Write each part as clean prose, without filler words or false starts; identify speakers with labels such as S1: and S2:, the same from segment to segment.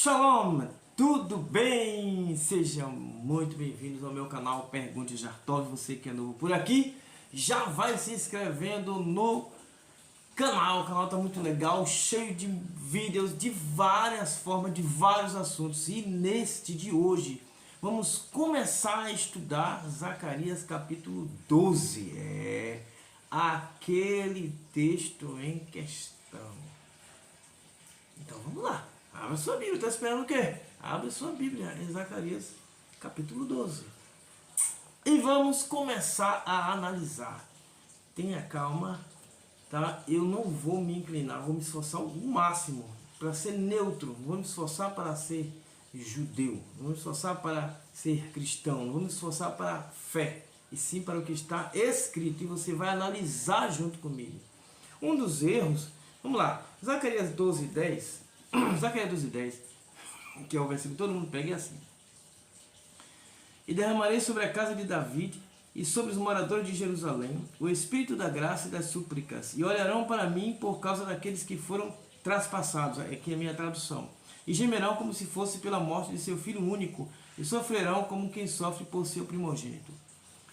S1: Shalom, tudo bem? Sejam muito bem-vindos ao meu canal Pergunte Jartov. Você que é novo por aqui, já vai se inscrevendo no canal. O canal está muito legal, cheio de vídeos de várias formas, de vários assuntos. E neste de hoje, vamos começar a estudar Zacarias capítulo 12. É aquele texto em questão. Então vamos lá. Abra sua Bíblia, está esperando o quê? Abre sua Bíblia em Zacarias capítulo 12. E vamos começar a analisar. Tenha calma, tá? Eu não vou me inclinar, vou me esforçar o máximo para ser neutro. Vou me esforçar para ser judeu. Vou me esforçar para ser cristão. Vou me esforçar para a fé. E sim para o que está escrito. E você vai analisar junto comigo. Um dos erros, vamos lá, Zacarias 12:10. Zacarias 12:10, que é o versículo que todo mundo pega, é assim: E derramarei sobre a casa de David e sobre os moradores de Jerusalém o espírito da graça e das súplicas, e olharão para mim por causa daqueles que foram traspassados, aqui é a minha tradução, e gemerão como se fosse pela morte de seu filho único, e sofrerão como quem sofre por seu primogênito.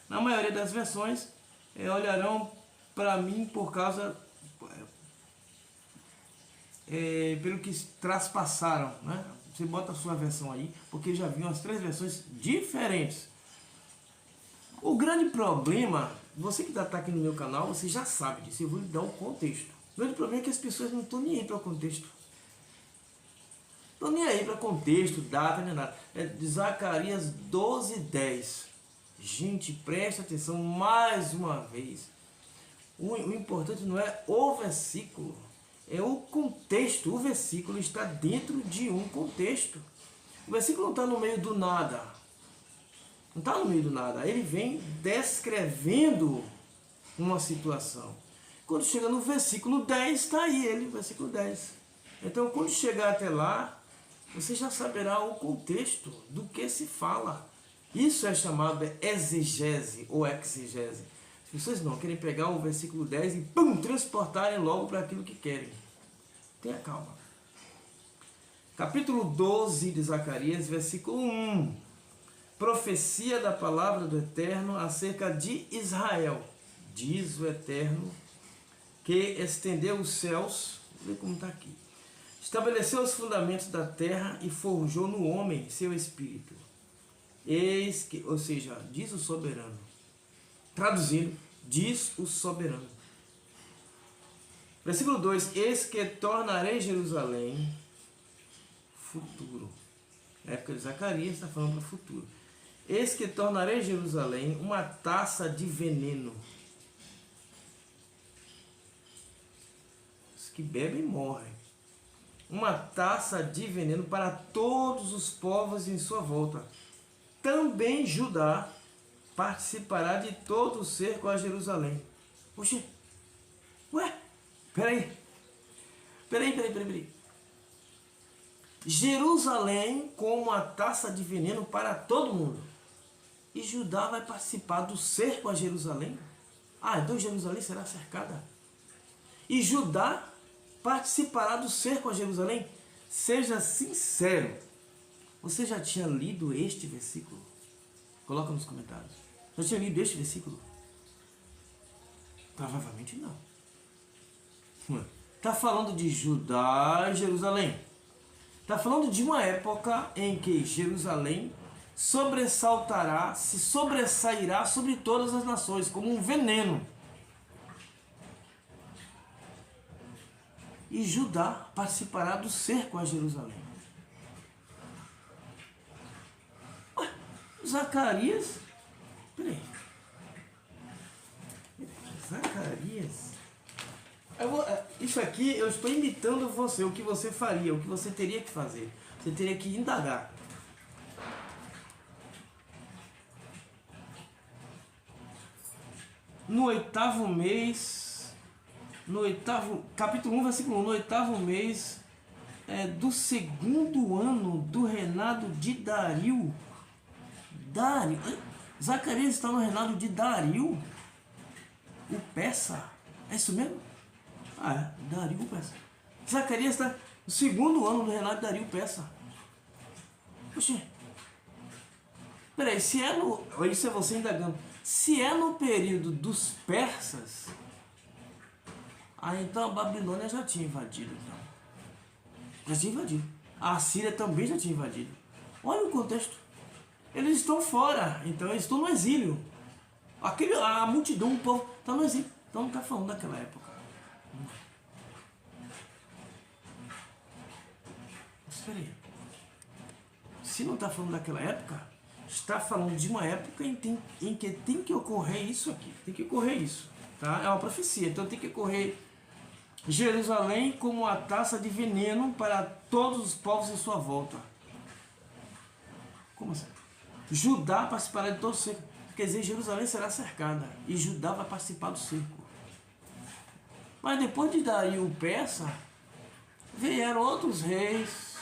S1: Na maioria das versões, olharão para mim por causa... pelo que traspassaram, né? Você bota a sua versão aí, porque já viu as três versões diferentes. O grande problema, você que está aqui no meu canal, você já sabe disso, eu vou lhe dar o contexto. O grande problema é que as pessoas não estão nem aí para o contexto. Estão nem aí para contexto, data, nem nada. É de Zacarias 12:10. Gente, presta atenção mais uma vez. O importante não é o versículo, é o contexto. O versículo está dentro de um contexto. O versículo não está no meio do nada. Não está no meio do nada. Ele vem descrevendo uma situação. Quando chega no versículo 10, está aí ele, versículo 10. Então, quando chegar até lá, você já saberá o contexto do que se fala. Isso é chamado de exegese ou exegese. As pessoas não querem pegar o versículo 10 e transportarem logo para aquilo que querem. Tenha calma. Capítulo 12 de Zacarias, versículo 1. Profecia da palavra do Eterno acerca de Israel. Diz o Eterno que estendeu os céus, vê como está aqui. Estabeleceu os fundamentos da terra e forjou no homem seu espírito. Eis que, ou seja, diz o soberano. Traduzindo, diz o soberano. Versículo 2: Eis que tornarei Jerusalém, futuro. Na época de Zacarias está falando para o futuro. Eis que tornarei Jerusalém uma taça de veneno. Os que bebem morrem. Uma taça de veneno para todos os povos em sua volta. Também Judá participará de todo o cerco a Jerusalém. Oxe, ué, peraí. Jerusalém como uma taça de veneno para todo mundo. E Judá vai participar do cerco a Jerusalém? Então Jerusalém será cercada. E Judá participará do cerco a Jerusalém? Seja sincero. Você já tinha lido este versículo? Coloca nos comentários. Já tinha lido este versículo? Provavelmente não. Está falando de Judá e Jerusalém. Está falando de uma época em que Jerusalém sobressaltará, se sobressairá sobre todas as nações, como um veneno. E Judá participará do cerco a Jerusalém. Zacarias, peraí, Zacarias, isso aqui eu estou imitando você, o que você faria, o que você teria que fazer, você teria que indagar. No oitavo mês, capítulo 1, versículo 1, no oitavo mês do segundo ano do reinado de Dario. Zacarias está no reinado de Dario, o persa. É isso mesmo? Dario o persa. Zacarias está no segundo ano do reinado de Dario o persa. Oxê, peraí, se é no... Isso é você indagando. Se é no período dos persas, então a Babilônia já tinha invadido. Então. Já tinha invadido. A Síria também já tinha invadido. Olha o contexto. Eles estão fora, então eles estão no exílio. A multidão, o povo, está no exílio. Então não está falando daquela época. Mas espera aí. Se não está falando daquela época, está falando de uma época em que tem que ocorrer isso aqui. Tem que ocorrer isso. Tá? É uma profecia. Então tem que ocorrer Jerusalém como uma taça de veneno para todos os povos em sua volta. Como assim? Judá participará de todo o cerco. Quer dizer, Jerusalém será cercada. E Judá vai participar do cerco. Mas depois de Dario o persa, vieram outros reis.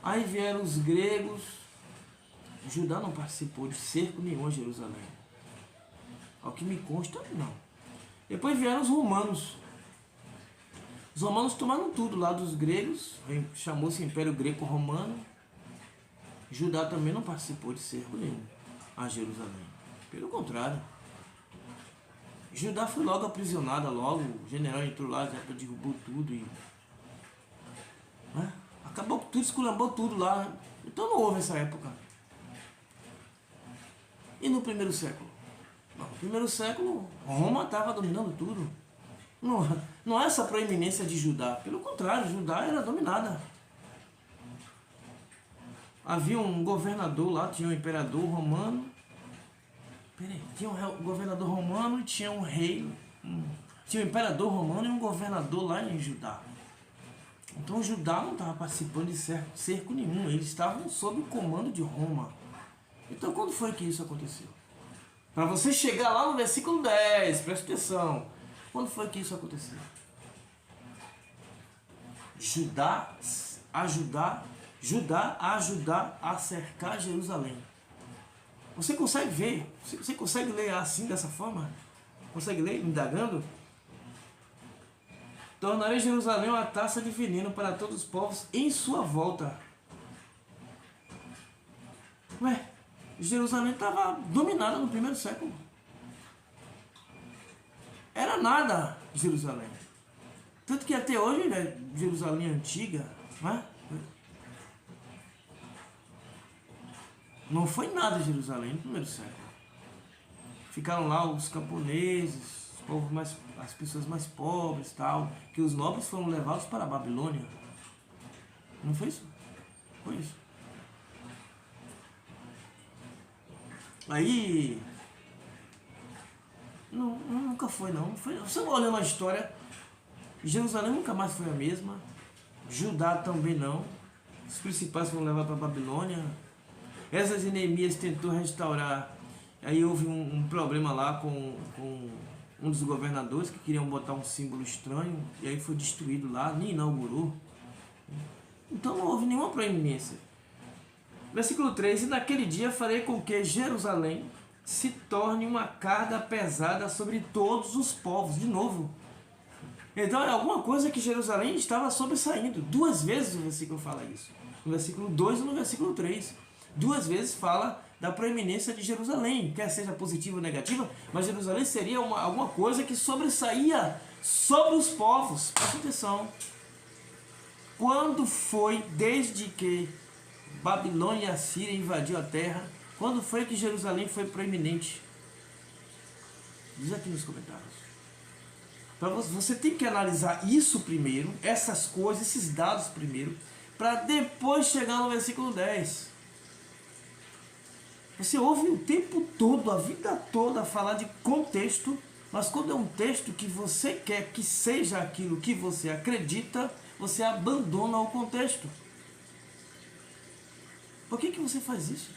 S1: Aí vieram os gregos. Judá não participou de cerco nenhum a Jerusalém. Ao que me consta, não. Depois vieram os romanos. Os romanos tomaram tudo lá dos gregos. Chamou-se Império Greco-Romano. Judá também não participou de cerco nenhum a Jerusalém. Pelo contrário. Judá foi logo aprisionada, logo. O general entrou lá, já derrubou tudo e... acabou com tudo, esculambou tudo lá. Então não houve essa época. E no primeiro século? No primeiro século, Roma estava dominando tudo. Não é essa proeminência de Judá. Pelo contrário, Judá era dominada. Havia um governador lá, tinha um imperador romano. Tinha um governador romano e tinha um rei. Tinha um imperador romano e um governador lá em Judá. Então Judá não estava participando de cerco nenhum. Eles estavam sob o comando de Roma. Então quando foi que isso aconteceu? Para você chegar lá no versículo 10, presta atenção. Quando foi que isso aconteceu? Judá ajudar a cercar Jerusalém. Você consegue ver? Você consegue ler assim, dessa forma? Consegue ler, indagando? Tornarei Jerusalém uma taça de veneno para todos os povos em sua volta. Ué, Jerusalém estava dominada no primeiro século. Era nada Jerusalém. Tanto que até hoje, né, Jerusalém antiga, né? Não foi nada Jerusalém no primeiro século. Ficaram lá os camponeses, as pessoas mais pobres, tal, que os nobres foram levados para a Babilônia. Não foi isso? Foi isso. Aí... nunca foi, não. Você olhando a história, Jerusalém nunca mais foi a mesma. Judá também não. Os principais foram levados para a Babilônia. Esdras e Neemias tentou restaurar. Aí houve um problema lá com um dos governadores que queriam botar um símbolo estranho. E aí foi destruído lá, nem inaugurou. Então não houve nenhuma proeminência. Versículo 3. E naquele dia farei com que Jerusalém se torne uma carga pesada sobre todos os povos. De novo. Então é alguma coisa que Jerusalém estava sobressaindo. Duas vezes o versículo fala isso. No versículo 2 e no versículo 3. Duas vezes fala da proeminência de Jerusalém. Quer seja positiva ou negativa, mas Jerusalém seria alguma coisa que sobressaía sobre os povos. Presta atenção. Quando foi, desde que Babilônia e a Síria invadiu a terra, quando foi que Jerusalém foi proeminente? Diz aqui nos comentários. Você tem que analisar isso primeiro, essas coisas, esses dados primeiro, para depois chegar no versículo 10. Você ouve o tempo todo, a vida toda, falar de contexto, mas quando é um texto que você quer que seja aquilo que você acredita, você abandona o contexto. Por que você faz isso?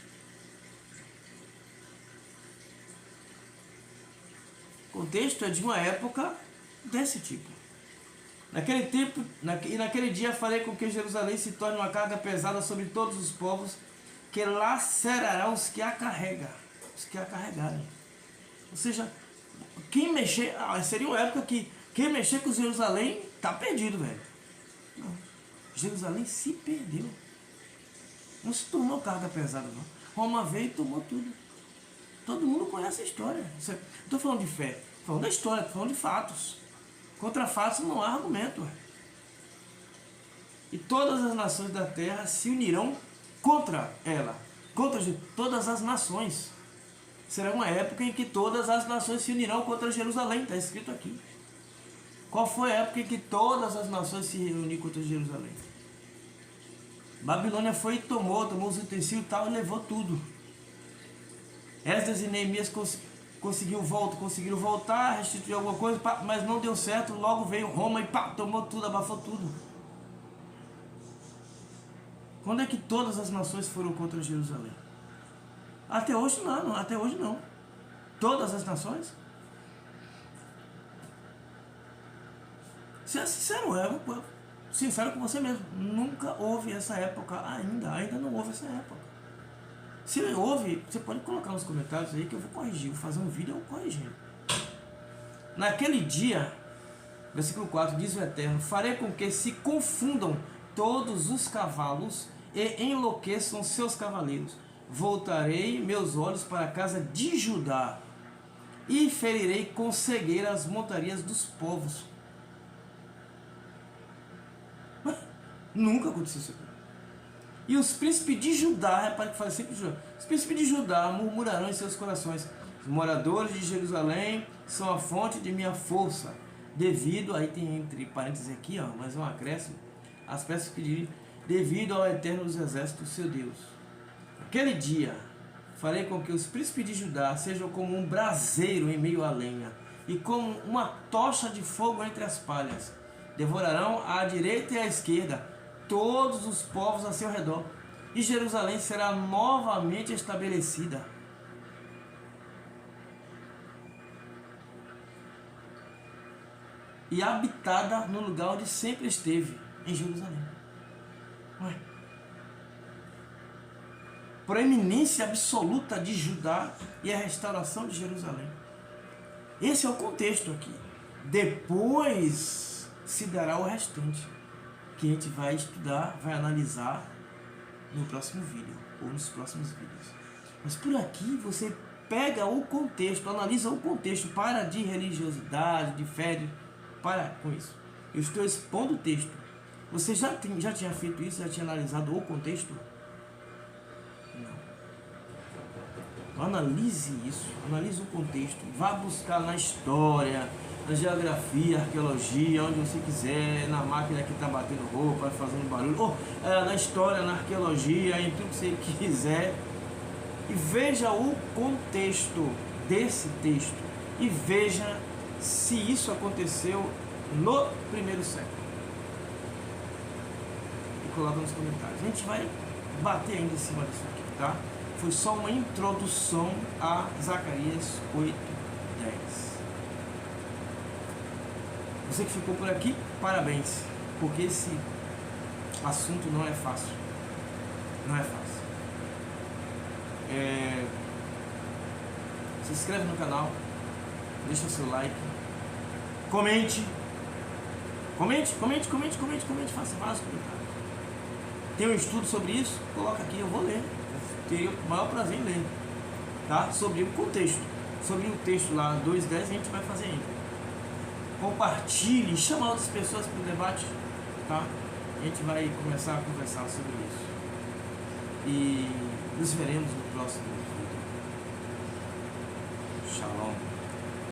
S1: O contexto é de uma época desse tipo. Naquele tempo, e naquele dia farei com que Jerusalém se torne uma carga pesada sobre todos os povos, que lacerará os que a carregam, os que a carregarem. Ou seja, quem mexer, seria uma época que quem mexer com Jerusalém está perdido, velho. Não. Jerusalém se perdeu. Não se tornou carga pesada, não. Roma veio e tomou tudo. Todo mundo conhece a história. Não estou falando de fé, estou falando da história, estou falando de fatos. Contra fatos não há argumento. E todas as nações da terra se unirão contra ela. Contra todas as nações. Será uma época em que todas as nações se unirão contra Jerusalém. Está escrito aqui. Qual foi a época em que todas as nações se reuniram contra Jerusalém? Babilônia foi e tomou os utensílios e tal e levou tudo. Esdras e Neemias conseguiram voltar, restituir alguma coisa, mas não deu certo. Logo veio Roma e tomou tudo, abafou tudo. Quando é que todas as nações foram contra Jerusalém? Até hoje não, até hoje não. Todas as nações? Seja sincero com você mesmo. Nunca houve essa época ainda não houve essa época. Se houve, você pode colocar nos comentários aí que eu vou corrigir, vou fazer um vídeo corrigindo. Naquele dia, versículo 4, diz o Eterno: farei com que se confundam todos os cavalos e enlouqueçam seus cavaleiros. Voltarei meus olhos para a casa de Judá e ferirei com cegueira as montarias dos povos. Nunca aconteceu isso aqui. E os príncipes de Judá, repare que fala sempre de Judá, os príncipes de Judá murmurarão em seus corações: os moradores de Jerusalém são a fonte de minha força, devido, aí tem entre parênteses aqui, mas é um acréscimo, as peças que dizem, devido ao Eterno dos Exércitos, seu Deus. Aquele dia, farei com que os príncipes de Judá sejam como um braseiro em meio à lenha, e como uma tocha de fogo entre as palhas. Devorarão à direita e à esquerda todos os povos a seu redor, e Jerusalém será novamente estabelecida. E habitada no lugar onde sempre esteve, em Jerusalém. Proeminência absoluta de Judá e a restauração de Jerusalém. Esse é o contexto aqui. Depois se dará o restante, que a gente vai estudar, vai analisar no próximo vídeo, ou nos próximos vídeos. Mas por aqui você pega o contexto, analisa o contexto, para de religiosidade, de fé, para com isso. Eu estou expondo o texto. Você já tinha feito isso, já tinha analisado o contexto? Não. Analise isso, analise o contexto, vá buscar na história, na geografia, arqueologia, onde você quiser, na máquina que está batendo roupa, fazendo barulho, ou na história, na arqueologia, em tudo que você quiser, e veja o contexto desse texto, e veja se isso aconteceu no primeiro século. E coloca nos comentários. A gente vai bater ainda em cima disso aqui, tá? Foi só uma introdução a Zacarias 8:10. Você que ficou por aqui, parabéns, porque esse assunto não é fácil. Não é fácil. Se inscreve no canal, deixa o seu like, comente, faça vários comentários. Tem um estudo sobre isso? Coloca aqui, eu vou ler. Eu teria o maior prazer em ler, tá? Sobre o contexto. Sobre o texto lá, 2:10, a gente vai fazer ainda. Compartilhe, chama outras pessoas para o debate, tá? A gente vai começar a conversar sobre isso. E nos veremos no próximo vídeo.